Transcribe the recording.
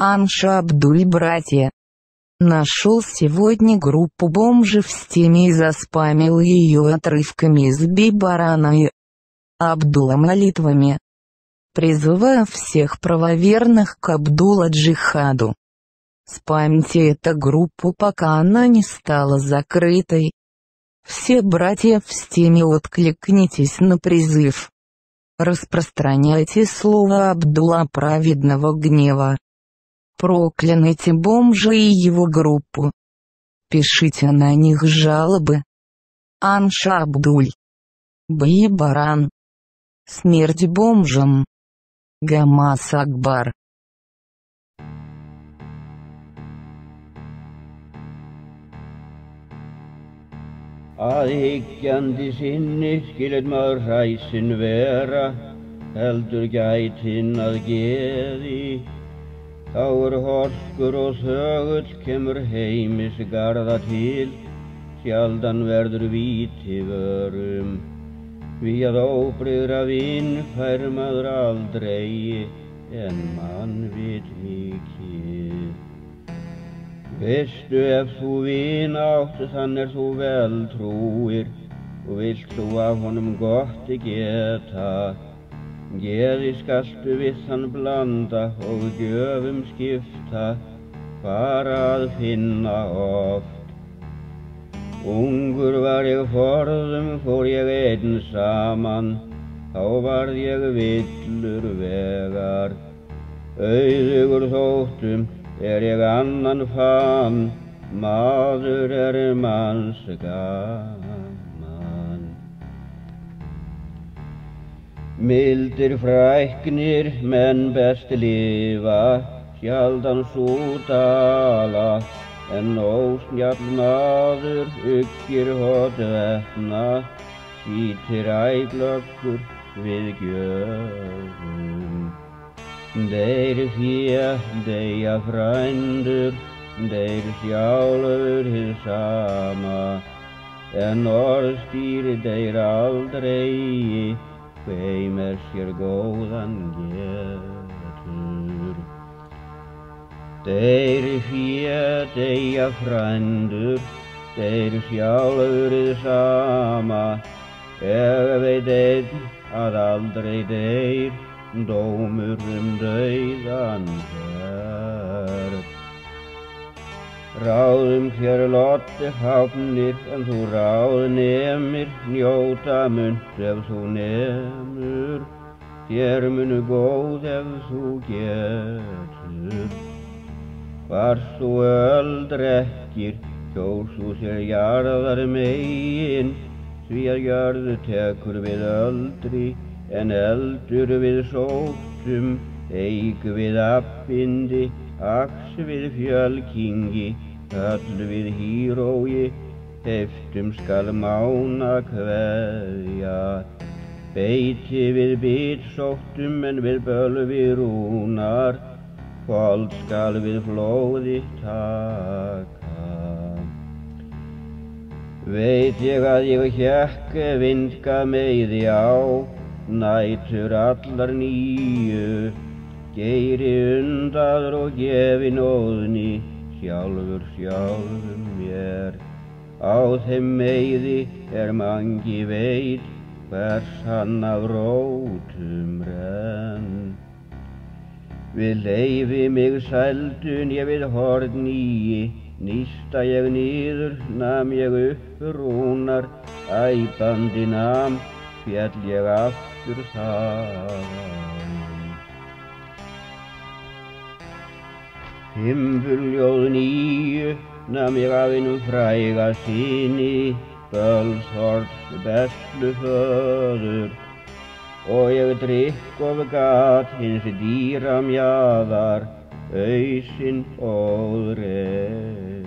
Анша Абдуль, братья. Нашел сегодня группу бомжей в стиме и заспамил ее отрывками из Би-Барана и Абдула молитвами, призывая всех правоверных к Абдула-джихаду. Спамьте эту группу, пока она не стала закрытой. Все братья в стиме, откликнитесь на призыв. Распространяйте слово Абдула праведного гнева. Прокляните бомжа и его группу. Пишите на них жалобы. Анша Абдуль. Би-Баран. Смерть бомжам. Гамас Акбар. Að hyggjandi sinni skilur maður hræsinn vera, heldur gætinn að geði. Þá horskur og þögull kemur heimisgarða til, sjaldan verður víti vörum. Því að óbrigðra vin fær maður aldrei en mannvit mikið. Veistu ef þú vin átt, þann þú vel trúir, og vilt þú af honum gott geta. Geði skaltu við þann blanda og gjöfum skipta, bara að finna oft. Ungur var ég forðum, fór ég einn saman, þá varð ég villur vegar. Auðugur þóttum, ég annan fann, maður manns gaman. Mildir fræknir menn best lifa, sjaldan sú dala, en ósnjall maður uggir hot vefna, sýtir æglöggur við gjöfum. Þeir fé, deyja frændur, þeir sjálfur hið sama, en orðstýr þeir aldrei, hveim sér góðan getur. Þeir fé, deyja frændur, þeir sjálfur hið sama, veit einn að aldrei deyr, dómur dauðan hér. Ráðum hér lotti hafnir, en þú ráð nemir, njóta munt ef þú nemur, þér munu góð ef þú getur. Hvar þú öl drekkir, kjós þú sér jarðar megin, því að jörðu tekur við öldri, en eldur við sóttum, eik við appindi, aks við fjölkingi, öll við hírói, heftum skal mána kveðja. Beiti við bitsóttum, en við bölvi rúnar, fold skal við flóði taka. Veit ég að ég hékk vindga meiði á, nætur allar nýju, geiri undaður og gefi nóðni, sjálfur sjálfum mér. Á þeim meiði mangi veit, hvers hann af rótum renn. Við leifi mig sældun ég við hornýi, nísta ég niður, nam ég upp rúnar, æpandi nam, fjall ég aftur þaðan. Fimbuljóð nýju nam ég af einum fræga syni, Bölshorns bestu föður, og ég drykk of gat hins dýra mjaðar, ausinn og reyð.